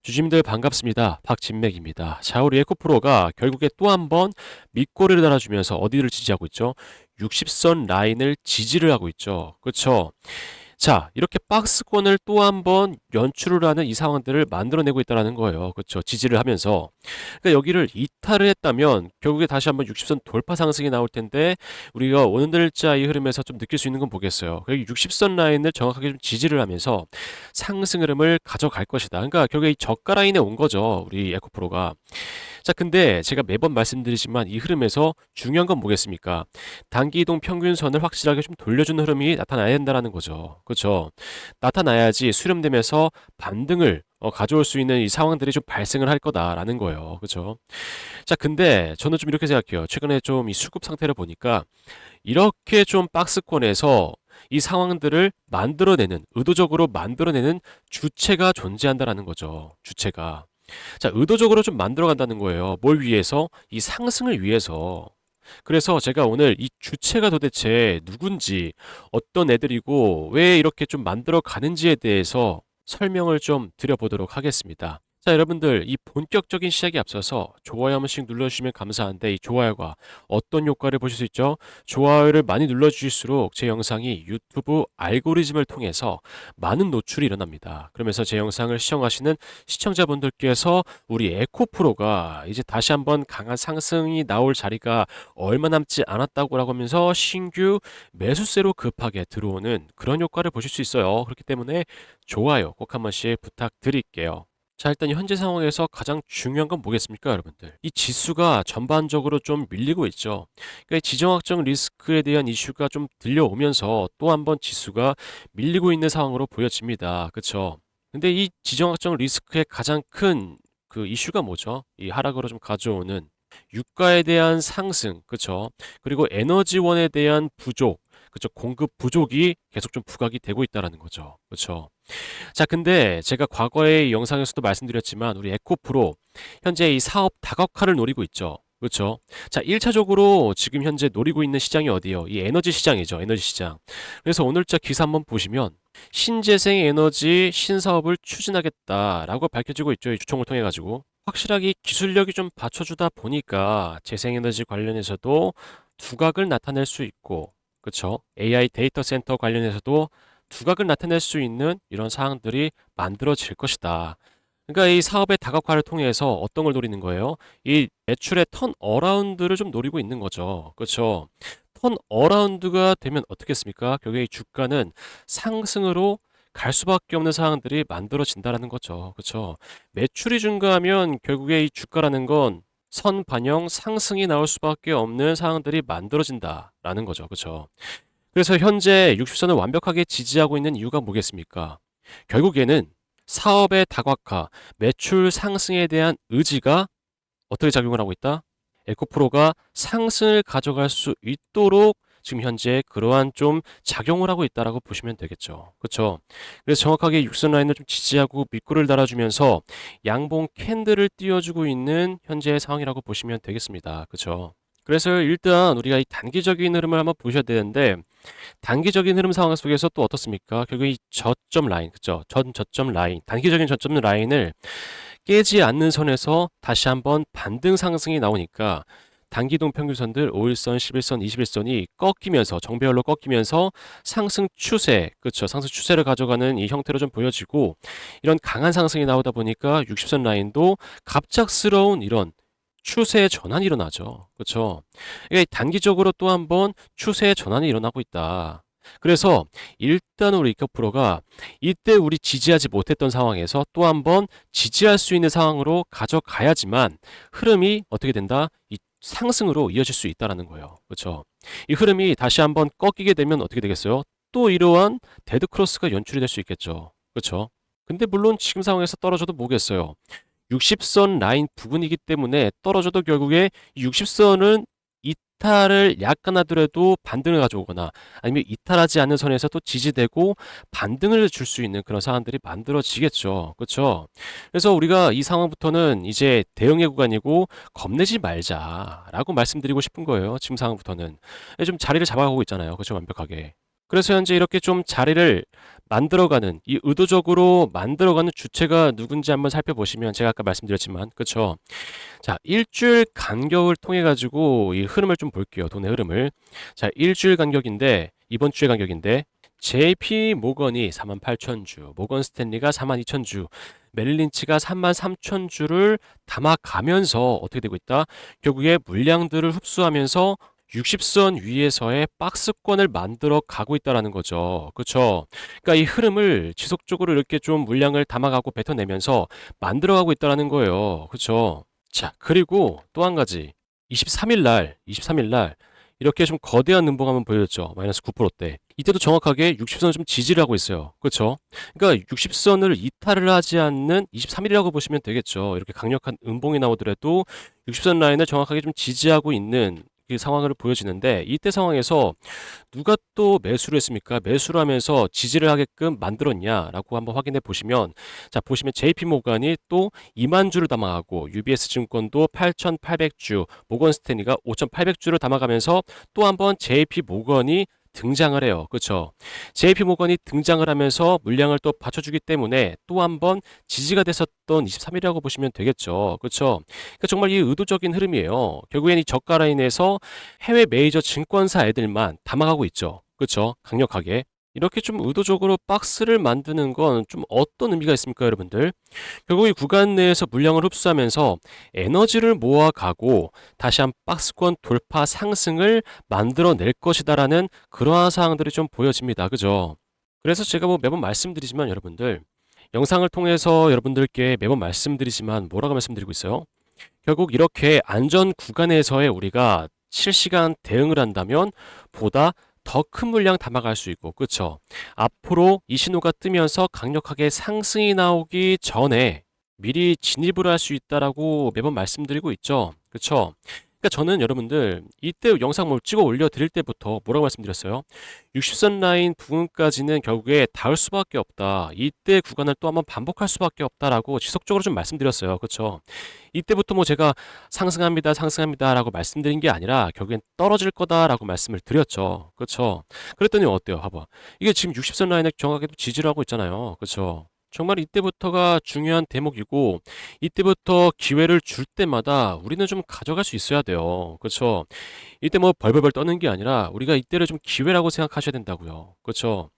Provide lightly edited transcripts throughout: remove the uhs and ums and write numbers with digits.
주주님들 반갑습니다. 박진맥입니다. 자, 우리 에코프로가 결국에 또 한 번 밑꼬리를 달아주면서 어디를 지지하고 있죠? 60선 라인을 지지를 하고 있죠. 그렇죠? 자, 이렇게 박스권을 또 한 번 연출을 하는 이 상황들을 만들어내고 있다는 거예요. 그렇죠? 지지를 하면서. 그러니까 여기를 이탈을 했다면 결국에 다시 한번 60선 돌파 상승이 나올 텐데 우리가 오늘자 이 흐름에서 좀 느낄 수 있는 건 뭐겠어요? 60선 라인을 정확하게 좀 지지를 하면서 상승 흐름을 가져갈 것이다. 그러니까 결국에 이 저가 라인에 온 거죠. 우리 에코프로가. 자, 근데 제가 매번 말씀드리지만 이 흐름에서 중요한 건 뭐겠습니까? 단기 이동 평균선을 확실하게 좀 돌려주는 흐름이 나타나야 된다는 거죠. 그렇죠? 나타나야지 수렴되면서 반등을 가져올 수 있는 이 상황들이 좀 발생을 할 거다라는 거예요. 그렇죠? 자, 근데 저는 좀 이렇게 생각해요. 최근에 좀 이 수급 상태를 보니까 이렇게 좀 박스권에서 이 상황들을 만들어내는, 의도적으로 만들어내는 주체가 존재한다라는 거죠. 주체가. 자, 의도적으로 좀 만들어 간다는 거예요. 뭘 위해서? 이 상승을 위해서. 그래서 제가 오늘 이 주체가 도대체 누군지, 어떤 애들이고, 왜 이렇게 좀 만들어 가는지에 대해서 설명을 좀 드려보도록 하겠습니다. 자, 여러분들, 이 본격적인 시작에 앞서서 좋아요 한 번씩 눌러주시면 감사한데, 이 좋아요가 어떤 효과를 보실 수 있죠? 좋아요를 많이 눌러주실수록 제 영상이 유튜브 알고리즘을 통해서 많은 노출이 일어납니다. 그러면서 제 영상을 시청하시는 시청자분들께서 우리 에코프로가 이제 다시 한번 강한 상승이 나올 자리가 얼마 남지 않았다고 하면서 신규 매수세로 급하게 들어오는 그런 효과를 보실 수 있어요. 그렇기 때문에 좋아요 꼭 한 번씩 부탁드릴게요. 자, 일단 현재 상황에서 가장 중요한 건 뭐겠습니까, 여러분들? 이 지수가 전반적으로 좀 밀리고 있죠. 그러니까 지정학적 리스크에 대한 이슈가 좀 들려오면서 또 한 번 지수가 밀리고 있는 상황으로 보여집니다. 그렇죠? 근데 이 지정학적 리스크의 가장 큰 그 이슈가 뭐죠? 이 하락으로 좀 가져오는 유가에 대한 상승, 그렇죠? 그리고 에너지원에 대한 부족, 그렇죠? 공급 부족이 계속 좀 부각이 되고 있다라는 거죠. 그렇죠? 자, 근데 제가 과거의 영상에서도 말씀드렸지만 우리 에코프로 현재 이 사업 다각화를 노리고 있죠. 그렇죠? 자, 1차적으로 지금 현재 노리고 있는 시장이 어디예요? 이 에너지 시장이죠. 에너지 시장. 그래서 오늘자 기사 한번 보시면 신재생 에너지 신사업을 추진하겠다라고 밝혀지고 있죠. 이 주총을 통해 가지고. 확실하게 기술력이 좀 받쳐주다 보니까 재생에너지 관련해서도 두각을 나타낼 수 있고, 그렇죠? AI 데이터 센터 관련해서도 두각을 나타낼 수 있는 이런 사항들이 만들어질 것이다. 그러니까 이 사업의 다각화를 통해서 어떤 걸 노리는 거예요? 이 매출의 턴 어라운드를 좀 노리고 있는 거죠. 그렇죠? 턴 어라운드가 되면 어떻겠습니까? 결국에 이 주가는 상승으로 갈 수밖에 없는 상황들이 만들어진다라는 거죠. 그렇죠? 매출이 증가하면 결국에 이 주가라는 건 선반영 상승이 나올 수밖에 없는 상황들이 만들어진다라는 거죠. 그렇죠? 그래서 현재 60선을 완벽하게 지지하고 있는 이유가 뭐겠습니까? 결국에는 사업의 다각화, 매출 상승에 대한 의지가 어떻게 작용을 하고 있다? 에코프로가 상승을 가져갈 수 있도록 지금 현재 그러한 좀 작용을 하고 있다라고 보시면 되겠죠. 그렇죠? 그래서 정확하게 60선 라인을 좀 지지하고 밑꼬리를 달아주면서 양봉 캔들을 띄워주고 있는 현재의 상황이라고 보시면 되겠습니다. 그렇죠? 그래서 일단 우리가 이 단기적인 흐름을 한번 보셔야 되는데 단기적인 흐름 상황 속에서 또 어떻습니까? 결국 이 저점 라인, 그죠? 전 저점 라인, 단기적인 저점 라인을 깨지 않는 선에서 다시 한번 반등 상승이 나오니까 단기동 평균선들 5일선, 11선, 21선이 꺾이면서 정배열로 꺾이면서 상승 추세, 그렇죠? 상승 추세를 가져가는 이 형태로 좀 보여지고 이런 강한 상승이 나오다 보니까 60선 라인도 갑작스러운 이런 추세의 전환이 일어나죠. 그렇죠? 이게 단기적으로 또 한 번 추세의 전환이 일어나고 있다. 그래서 일단 우리 이커프로가 이때 우리 지지하지 못했던 상황에서 또 한 번 지지할 수 있는 상황으로 가져가야지만 흐름이 어떻게 된다? 이 상승으로 이어질 수 있다라는 거예요. 그렇죠? 이 흐름이 다시 한번 꺾이게 되면 어떻게 되겠어요? 또 이러한 데드 크로스가 연출이 될 수 있겠죠. 그렇죠? 근데 물론 지금 상황에서 떨어져도 뭐겠어요? 60선 라인 부분이기 때문에 떨어져도 결국에 60선은 이탈을 약간 하더라도 반등을 가져오거나 아니면 이탈하지 않는 선에서 또 지지되고 반등을 줄 수 있는 그런 상황들이 만들어지겠죠. 그렇죠? 그래서 우리가 이 상황부터는 이제 대응의 구간이고 겁내지 말자라고 말씀드리고 싶은 거예요. 지금 상황부터는 좀 자리를 잡아가고 있잖아요. 그렇죠? 완벽하게. 그래서 현재 이렇게 좀 자리를 만들어가는, 이 의도적으로 만들어가는 주체가 누군지 한번 살펴보시면 제가 아까 말씀드렸지만, 그쵸? 자, 일주일 간격을 통해 가지고 이 흐름을 좀 볼게요. 돈의 흐름을. 자, 일주일 간격인데, 이번 주의 간격인데, JP 모건이 48,000주, 모건 스탠리가 42,000주, 멜린치가 33,000주를 담아가면서 어떻게 되고 있다? 결국에 물량들을 흡수하면서 60선 위에서의 박스권을 만들어 가고 있다라는 거죠. 그렇죠? 그러니까 이 흐름을 지속적으로 이렇게 좀 물량을 담아가고 뱉어내면서 만들어가고 있다라는 거예요. 그렇죠? 자, 그리고 또 한 가지. 23일 날 이렇게 좀 거대한 음봉 한번 보여줬죠. 마이너스 9%대. 이때도 정확하게 60선을 좀 지지를 하고 있어요. 그렇죠? 그러니까 60선을 이탈을 하지 않는 23일이라고 보시면 되겠죠. 이렇게 강력한 음봉이 나오더라도 60선 라인을 정확하게 좀 지지하고 있는 그 상황을 보여지는데, 이때 상황에서 누가 또 매수를 했습니까? 매수를 하면서 지지를 하게끔 만들었냐라고 한번 확인해 보시면, 자, 보시면 JP 모간이 또 2만 주를 담아가고 UBS 증권도 8,800주, 모건 스탠리가 5,800주를 담아가면서 또 한번 JP 모건이 등장을 해요. 그렇죠? JP 모건이 등장을 하면서 물량을 또 받쳐주기 때문에 또 한번 지지가 됐었던 23일이라고 보시면 되겠죠. 그렇죠? 그러니까 정말 이 의도적인 흐름이에요. 결국엔 이 저가 라인에서 해외 메이저 증권사 애들만 담아가고 있죠. 그렇죠? 강력하게. 이렇게 좀 의도적으로 박스를 만드는 건 좀 어떤 의미가 있습니까, 여러분들? 결국 이 구간 내에서 물량을 흡수하면서 에너지를 모아가고 다시 한 박스권 돌파 상승을 만들어낼 것이다라는 그러한 사항들이 좀 보여집니다. 그죠? 그래서 제가 뭐 매번 말씀드리지만 여러분들, 영상을 통해서 여러분들께 매번 말씀드리지만 뭐라고 말씀드리고 있어요? 결국 이렇게 안전 구간에서의 우리가 실시간 대응을 한다면 보다 더 큰 물량 담아갈 수 있고, 그쵸? 앞으로 이 신호가 뜨면서 강력하게 상승이 나오기 전에 미리 진입을 할 수 있다라고 매번 말씀드리고 있죠. 그쵸? 그러니까 저는 여러분들 이때 영상 뭐 찍어 올려 드릴 때부터 뭐라고 말씀드렸어요? 60선 라인 부근까지는 결국에 닿을 수밖에 없다. 이때 구간을 또 한번 반복할 수밖에 없다라고 지속적으로 좀 말씀드렸어요. 그렇죠? 이때부터 뭐 제가 상승합니다, 상승합니다라고 말씀드린 게 아니라 결국엔 떨어질 거다라고 말씀을 드렸죠. 그렇죠? 그랬더니 어때요? 봐봐. 이게 지금 60선 라인을 정확하게 지지를 하고 있잖아요. 그렇죠? 정말 이때부터가 중요한 대목이고, 이때부터 기회를 줄 때마다 우리는 좀 가져갈 수 있어야 돼요. 그렇죠? 이때 뭐 벌벌벌 떠는 게 아니라 우리가 이때를 좀 기회라고 생각하셔야 된다고요. 그렇죠?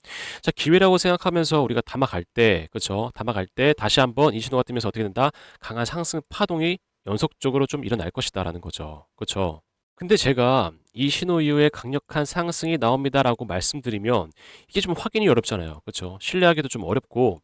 자, 기회라고 생각하면서 우리가 담아갈 때, 그렇죠? 담아갈 때 다시 한번 이 신호가 뜨면서 어떻게 된다? 강한 상승 파동이 연속적으로 좀 일어날 것이다라는 거죠. 그렇죠? 근데 제가 이 신호 이후에 강력한 상승이 나옵니다라고 말씀드리면 이게 좀 확인이 어렵잖아요. 그렇죠? 신뢰하기도 좀 어렵고,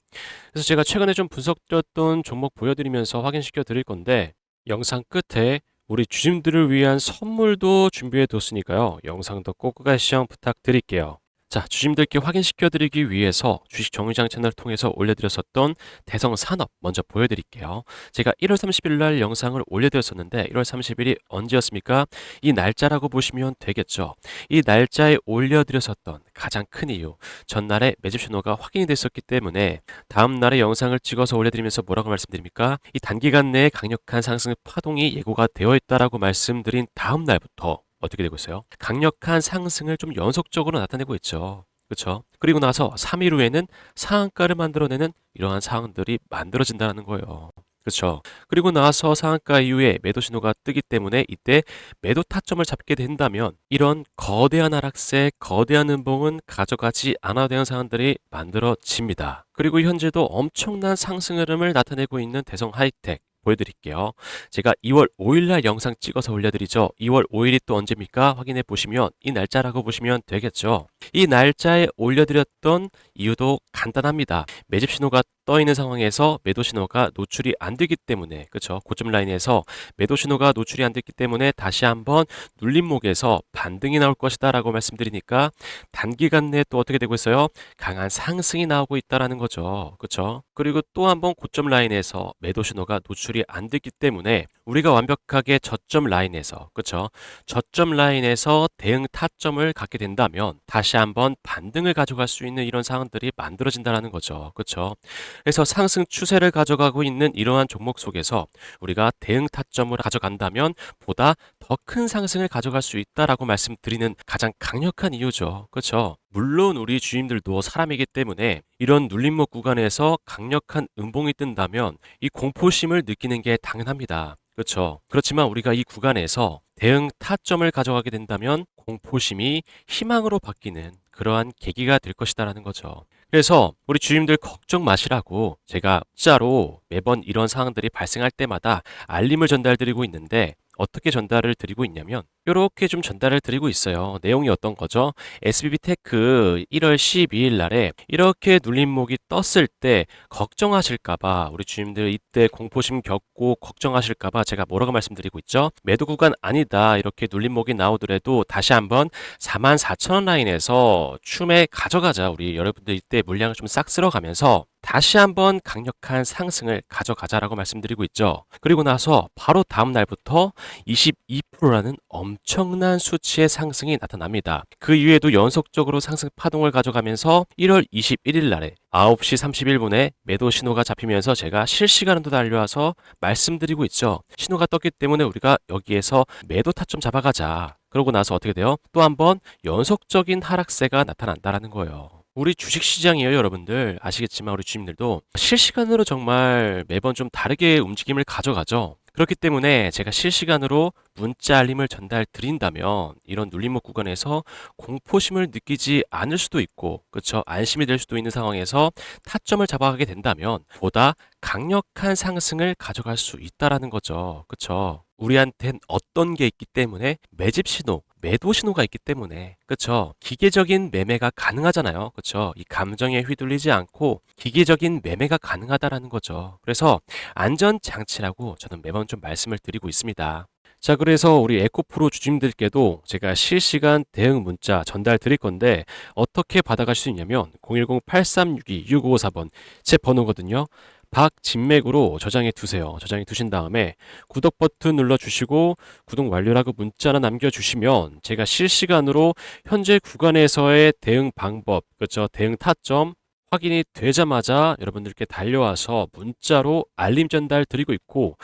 그래서 제가 최근에 좀 분석드렸던 종목 보여드리면서 확인시켜 드릴 건데, 영상 끝에 우리 주심들을 위한 선물도 준비해 뒀으니까요. 영상도 꼭 끝까지 시청 부탁드릴게요. 자, 주심들께 확인시켜 드리기 위해서 주식 정의장 채널을 통해서 올려드렸었던 대성산업 먼저 보여드릴게요. 제가 1월 30일 날 영상을 올려드렸었는데 1월 30일이 언제였습니까? 이 날짜라고 보시면 되겠죠. 이 날짜에 올려드렸었던 가장 큰 이유, 전날에 매집 신호가 확인이 됐었기 때문에 다음 날에 영상을 찍어서 올려드리면서 뭐라고 말씀드립니까? 이 단기간 내에 강력한 상승 파동이 예고가 되어 있다라고 말씀드린 다음 날부터 어떻게 되고 있어요? 강력한 상승을 좀 연속적으로 나타내고 있죠. 그렇죠? 그리고 나서 3일 후에는 상한가를 만들어내는 이러한 상황들이 만들어진다는 거예요. 그렇죠? 그리고 나서 상한가 이후에 매도 신호가 뜨기 때문에 이때 매도 타점을 잡게 된다면 이런 거대한 하락세, 거대한 음봉은 가져가지 않아도 되는 상황들이 만들어집니다. 그리고 현재도 엄청난 상승 흐름을 나타내고 있는 대성 하이텍 보여드릴게요. 제가 2월 5일 날 영상 찍어서 올려드리죠. 2월 5일이 또 언제입니까? 확인해 보시면 이 날짜라고 보시면 되겠죠. 이 날짜에 올려드렸던 이유도 간단합니다. 매집 신호가 떠 있는 상황에서 매도 신호가 노출이 안 되기 때문에, 그렇죠? 고점 라인에서 매도 신호가 노출이 안 됐기 때문에 다시 한번 눌림목에서 반등이 나올 것이다 라고 말씀드리니까 단기간 내에 또 어떻게 되고 있어요? 강한 상승이 나오고 있다라는 거죠. 그렇죠? 그리고 또 한번 고점 라인에서 매도 신호가 노출이 안 됐기 때문에 우리가 완벽하게 저점 라인에서, 그렇죠? 저점 라인에서 대응 타점을 갖게 된다면 다시 한번 반등을 가져갈 수 있는 이런 상황들이 만들어진다는 거죠. 그렇죠? 그래서 상승 추세를 가져가고 있는 이러한 종목 속에서 우리가 대응 타점을 가져간다면 보다 더 큰 상승을 가져갈 수 있다라고 말씀드리는 가장 강력한 이유죠. 그렇죠? 물론 우리 주임들도 사람이기 때문에 이런 눌림목 구간에서 강력한 음봉이 뜬다면 이 공포심을 느끼는 게 당연합니다. 그렇죠? 그렇지만 우리가 이 구간에서 대응 타점을 가져가게 된다면 공포심이 희망으로 바뀌는 그러한 계기가 될 것이다라는 거죠. 그래서 우리 주임들 걱정 마시라고 제가 문자로 매번 이런 상황들이 발생할 때마다 알림을 전달드리고 있는데 어떻게 전달을 드리고 있냐면 이렇게 좀 전달을 드리고 있어요. 내용이 어떤 거죠? SBB테크 1월 12일 날에 이렇게 눌림목이 떴을 때 걱정하실까봐 우리 주임들 이때 공포심 겪고 걱정하실까봐 제가 뭐라고 말씀드리고 있죠? 매도 구간 아니다. 이렇게 눌림목이 나오더라도 다시 한번 44,000원 라인에서 춤에 가져가자. 우리 여러분들 이때 물량을 좀 싹 쓸어가면서 다시 한번 강력한 상승을 가져가자라고 말씀드리고 있죠. 그리고 나서 바로 다음 날부터 22%라는 엄청난 수치의 상승이 나타납니다. 그 이후에도 연속적으로 상승 파동을 가져가면서 1월 21일 날에 9시 31분에 매도 신호가 잡히면서 제가 실시간으로 달려와서 말씀드리고 있죠. 신호가 떴기 때문에 우리가 여기에서 매도 타점 잡아가자. 그러고 나서 어떻게 돼요? 또 한번 연속적인 하락세가 나타난다라는 거예요. 우리 주식시장이에요, 여러분들. 아시겠지만 우리 주님들도 실시간으로 정말 매번 좀 다르게 움직임을 가져가죠. 그렇기 때문에 제가 실시간으로 문자 알림을 전달 드린다면 이런 눌림목 구간에서 공포심을 느끼지 않을 수도 있고, 그렇죠? 안심이 될 수도 있는 상황에서 타점을 잡아가게 된다면 보다 강력한 상승을 가져갈 수 있다라는 거죠. 그렇죠? 우리한텐 어떤 게 있기 때문에 매집 신호, 매도 신호가 있기 때문에 그렇죠. 기계적인 매매가 가능하잖아요. 그렇죠. 이 감정에 휘둘리지 않고 기계적인 매매가 가능하다라는 거죠. 그래서 안전 장치라고 저는 매번 좀 말씀을 드리고 있습니다. 자, 그래서 우리 에코프로 주주님들께도 제가 실시간 대응 문자 전달 드릴 건데 어떻게 받아갈 수 있냐면 010-8362-6554번 제 번호거든요. 박진맥으로 저장해 두세요. 저장해 두신 다음에 구독 버튼 눌러주시고 구독 완료라고 문자 하나 남겨주시면 제가 실시간으로 현재 구간에서의 대응 방법, 그렇죠? 대응 타점 확인이 되자마자 여러분들께 달려와서 문자로 알림 전달 드리고 있고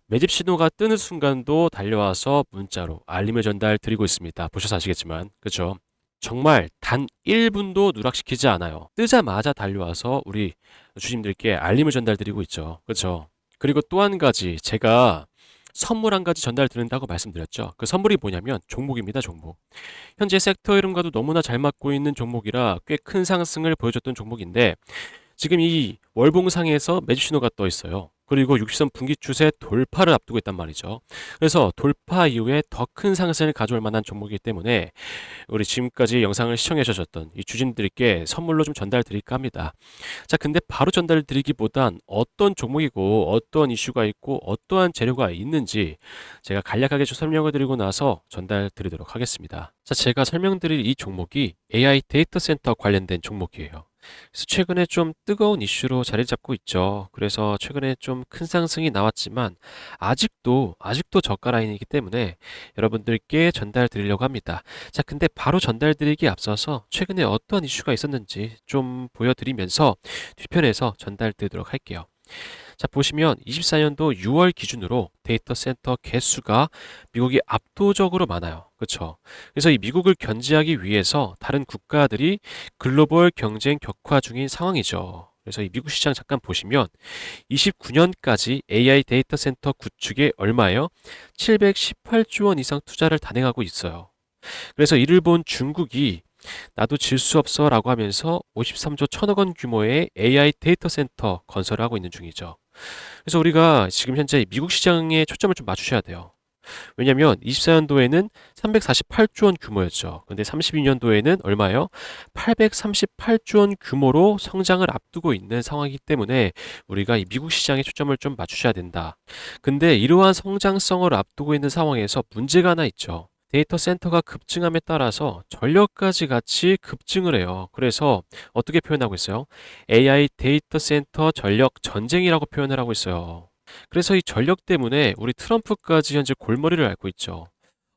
매집 신호가 뜨는 순간도 달려와서 문자로 알림을 전달 드리고 있습니다. 보셔서 아시겠지만, 그렇죠? 정말 단 1분도 누락시키지 않아요. 뜨자마자 달려와서 우리 주님들께 알림을 전달드리고 있죠. 그렇죠? 그리고 또 한 가지 제가 선물 한 가지 전달 드린다고 말씀드렸죠. 그 선물이 뭐냐면 종목입니다. 종목. 현재 섹터 이름과도 너무나 잘 맞고 있는 종목이라 꽤 큰 상승을 보여줬던 종목인데 지금 이 월봉상에서 매집 신호가 떠 있어요. 그리고 60선 분기 추세 돌파를 앞두고 있단 말이죠. 그래서 돌파 이후에 더 큰 상승을 가져올 만한 종목이기 때문에 우리 지금까지 영상을 시청해 주셨던 이 주진들께 선물로 좀 전달 드릴까 합니다. 자, 근데 바로 전달 드리기보단 어떤 종목이고 어떤 이슈가 있고 어떠한 재료가 있는지 제가 간략하게 좀 설명을 드리고 나서 전달 드리도록 하겠습니다. 자, 제가 설명드릴 이 종목이 AI 데이터 센터 관련된 종목이에요. 그래서 최근에 좀 뜨거운 이슈로 자리 잡고 있죠. 그래서 최근에 좀 큰 상승이 나왔지만 아직도 저가 라인이기 때문에 여러분들께 전달 드리려고 합니다. 자, 근데 바로 전달 드리기 앞서서 최근에 어떠한 이슈가 있었는지 좀 보여드리면서 뒤편에서 전달 드리도록 할게요. 자, 보시면 24년도 6월 기준으로 데이터 센터 개수가 미국이 압도적으로 많아요. 그렇죠? 그래서 이 미국을 견제하기 위해서 다른 국가들이 글로벌 경쟁 격화 중인 상황이죠. 그래서 이 미국 시장 잠깐 보시면 29년까지 AI 데이터 센터 구축에 얼마예요? 718조 원 이상 투자를 단행하고 있어요. 그래서 이를 본 중국이 나도 질 수 없어 라고 하면서 53조 1천억 원 규모의 AI 데이터 센터 건설을 하고 있는 중이죠. 그래서 우리가 지금 현재 미국 시장에 초점을 좀 맞추셔야 돼요. 왜냐면 24년도에는 348조 원 규모였죠. 근데 32년도에는 얼마예요? 838조 원 규모로 성장을 앞두고 있는 상황이기 때문에 우리가 이 미국 시장에 초점을 좀 맞추셔야 된다. 근데 이러한 성장성을 앞두고 있는 상황에서 문제가 하나 있죠. 데이터 센터가 급증함에 따라서 전력까지 같이 급증을 해요. 그래서 어떻게 표현하고 있어요? AI 데이터 센터 전력 전쟁이라고 표현을 하고 있어요. 그래서 이 전력 때문에 우리 트럼프까지 현재 골머리를 앓고 있죠.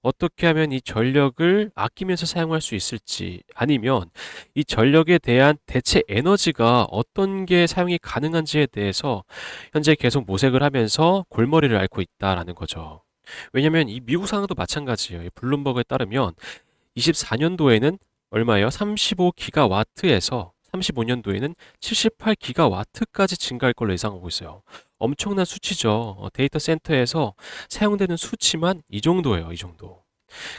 어떻게 하면 이 전력을 아끼면서 사용할 수 있을지, 아니면 이 전력에 대한 대체 에너지가 어떤 게 사용이 가능한지에 대해서 현재 계속 모색을 하면서 골머리를 앓고 있다라는 거죠. 왜냐면 이 미국 상황도 마찬가지예요. 이 블룸버그에 따르면 24년도에는 얼마예요? 35기가와트에서 35년도에는 78기가와트까지 증가할 걸로 예상하고 있어요. 엄청난 수치죠. 데이터 센터에서 사용되는 수치만 이 정도예요. 이 정도.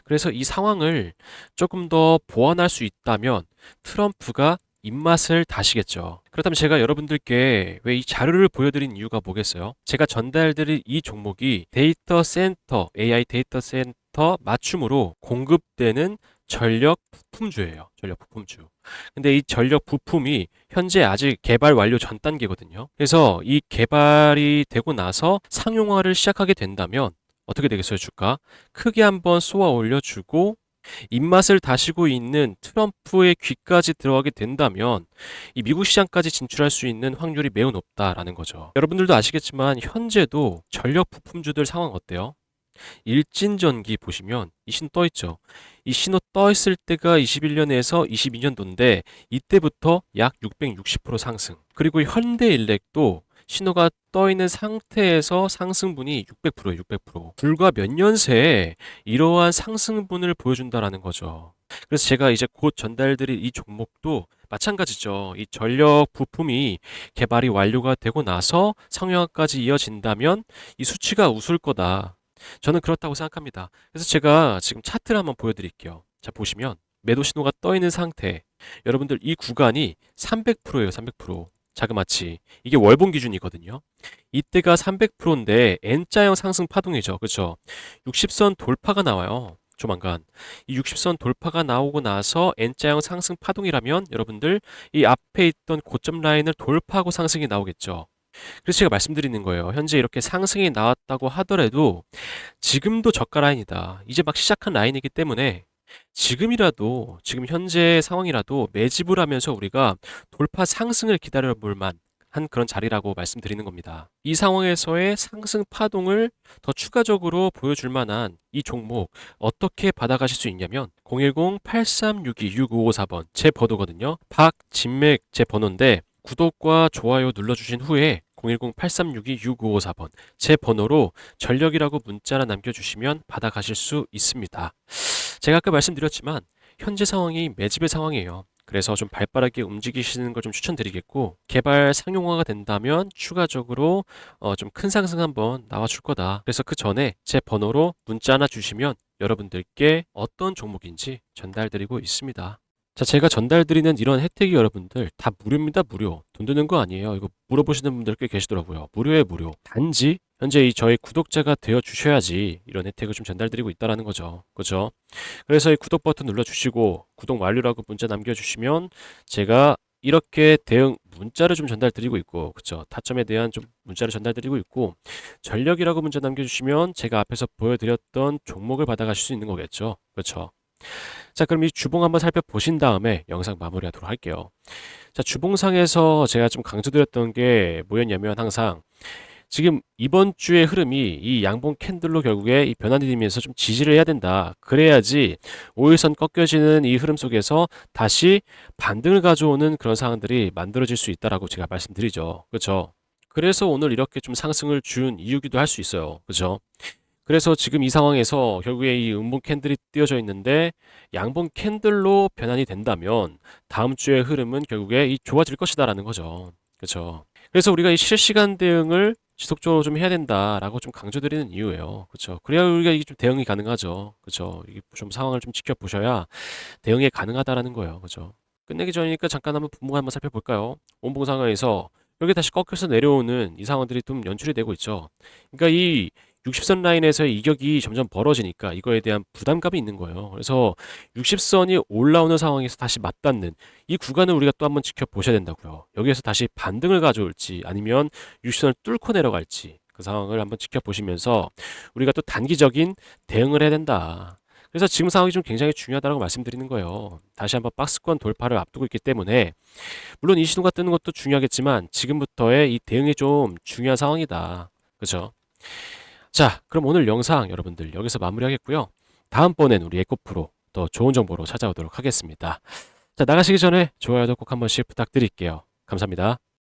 그래서 이 상황을 조금 더 보완할 수 있다면 트럼프가 입맛을 다시겠죠. 그렇다면 제가 여러분들께 왜 이 자료를 보여드린 이유가 뭐겠어요? 제가 전달드릴 이 종목이 데이터 센터, AI 데이터 센터 맞춤으로 공급되는 전력 부품주예요. 전력 부품주. 근데 이 전력 부품이 현재 아직 개발 완료 전 단계거든요. 그래서 이 개발이 되고 나서 상용화를 시작하게 된다면 어떻게 되겠어요, 주가? 크게 한번 쏘아 올려주고 입맛을 다시고 있는 트럼프의 귀까지 들어가게 된다면 이 미국 시장까지 진출할 수 있는 확률이 매우 높다라는 거죠. 여러분들도 아시겠지만 현재도 전력 부품주들 상황 어때요? 일진전기 보시면 이 신호 떠 있죠. 이 신호 떠 있을 때가 21년에서 22년도인데 이때부터 약 660% 상승. 그리고 현대일렉도 신호가 떠 있는 상태에서 상승분이 600%예요, 600%. 불과 몇 년 새에 이러한 상승분을 보여준다라는 거죠. 그래서 제가 이제 곧 전달드릴 이 종목도 마찬가지죠. 이 전력 부품이 개발이 완료가 되고 나서 상용화까지 이어진다면 이 수치가 웃을 거다. 저는 그렇다고 생각합니다. 그래서 제가 지금 차트를 한번 보여드릴게요. 자, 보시면 매도 신호가 떠 있는 상태. 여러분들 이 구간이 300%예요, 300%. 자그마치. 이게 월봉 기준이거든요. 이때가 300%인데 N자형 상승 파동이죠. 그렇죠? 60선 돌파가 나와요. 조만간. 이 60선 돌파가 나오고 나서 N자형 상승 파동이라면 여러분들 이 앞에 있던 고점 라인을 돌파하고 상승이 나오겠죠. 그래서 제가 말씀드리는 거예요. 현재 이렇게 상승이 나왔다고 하더라도 지금도 저가 라인이다. 이제 막 시작한 라인이기 때문에 지금이라도, 지금 현재 상황이라도 매집을 하면서 우리가 돌파 상승을 기다려 볼 만한 그런 자리라고 말씀드리는 겁니다. 이 상황에서의 상승 파동을 더 추가적으로 보여줄 만한 이 종목 어떻게 받아가실 수 있냐면 010-8362-6554번 제 번호거든요. 박진맥 제 번호인데 구독과 좋아요 눌러주신 후에 010-8362-6554번 제 번호로 전력이라고 문자나 남겨주시면 받아가실 수 있습니다. 제가 아까 말씀드렸지만 현재 상황이 매집의 상황이에요. 그래서 좀 발빠르게 움직이시는 걸 좀 추천드리겠고 개발 상용화가 된다면 추가적으로 좀 큰 상승 한번 나와줄 거다. 그래서 그 전에 제 번호로 문자 하나 주시면 여러분들께 어떤 종목인지 전달드리고 있습니다. 자, 제가 전달드리는 이런 혜택이 여러분들 다 무료입니다, 무료. 돈 드는 거 아니에요. 이거 물어보시는 분들 꽤 계시더라고요. 무료에 무료. 단지 현재 이 저희 구독자가 되어 주셔야지 이런 혜택을 좀 전달드리고 있다라는 거죠. 그죠? 그래서 이 구독 버튼 눌러주시고 구독 완료라고 문자 남겨주시면 제가 이렇게 대응 문자를 좀 전달드리고 있고, 그쵸? 타점에 대한 좀 문자를 전달드리고 있고, 전력이라고 문자 남겨주시면 제가 앞에서 보여드렸던 종목을 받아가실 수 있는 거겠죠. 그렇죠? 자, 그럼 이 주봉 한번 살펴보신 다음에 영상 마무리하도록 할게요. 자, 주봉상에서 제가 좀 강조드렸던 게 뭐였냐면 항상 지금 이번 주의 흐름이 이 양봉 캔들로 결국에 이 변화되면서 좀 지지를 해야 된다. 그래야지 5일선 꺾여지는 이 흐름 속에서 다시 반등을 가져오는 그런 상황들이 만들어질 수 있다라고 제가 말씀드리죠. 그렇죠? 그래서 오늘 이렇게 좀 상승을 준 이유기도 할 수 있어요. 그렇죠? 그래서 지금 이 상황에서 결국에 이 음봉 캔들이 띄어져 있는데 양봉 캔들로 변환이 된다면 다음 주의 흐름은 결국에 이 좋아질 것이다라는 거죠. 그렇죠. 그래서 우리가 이 실시간 대응을 지속적으로 좀 해야 된다라고 좀 강조드리는 이유예요. 그렇죠. 그래야 우리가 이게 좀 대응이 가능하죠. 그렇죠. 이게 좀 상황을 좀 지켜보셔야 대응이 가능하다라는 거예요. 그렇죠. 끝내기 전이니까 잠깐 한번 분봉 한번 살펴볼까요? 원봉 상황에서 여기 다시 꺾여서 내려오는 이 상황들이 좀 연출이 되고 있죠. 그러니까 이 60선 라인에서의 이격이 점점 벌어지니까 이거에 대한 부담감이 있는 거예요. 그래서 60선이 올라오는 상황에서 다시 맞닿는 이 구간을 우리가 또 한번 지켜보셔야 된다고요. 여기에서 다시 반등을 가져올지 아니면 60선을 뚫고 내려갈지 그 상황을 한번 지켜보시면서 우리가 또 단기적인 대응을 해야 된다. 그래서 지금 상황이 좀 굉장히 중요하다고 말씀드리는 거예요. 다시 한번 박스권 돌파를 앞두고 있기 때문에 물론 이 신호가 뜨는 것도 중요하겠지만 지금부터의 이 대응이 좀 중요한 상황이다. 그렇죠? 자, 그럼 오늘 영상 여러분들 여기서 마무리하겠고요. 다음번엔 우리 에코프로 더 좋은 정보로 찾아오도록 하겠습니다. 자, 나가시기 전에 좋아요도 꼭 한 번씩 부탁드릴게요. 감사합니다.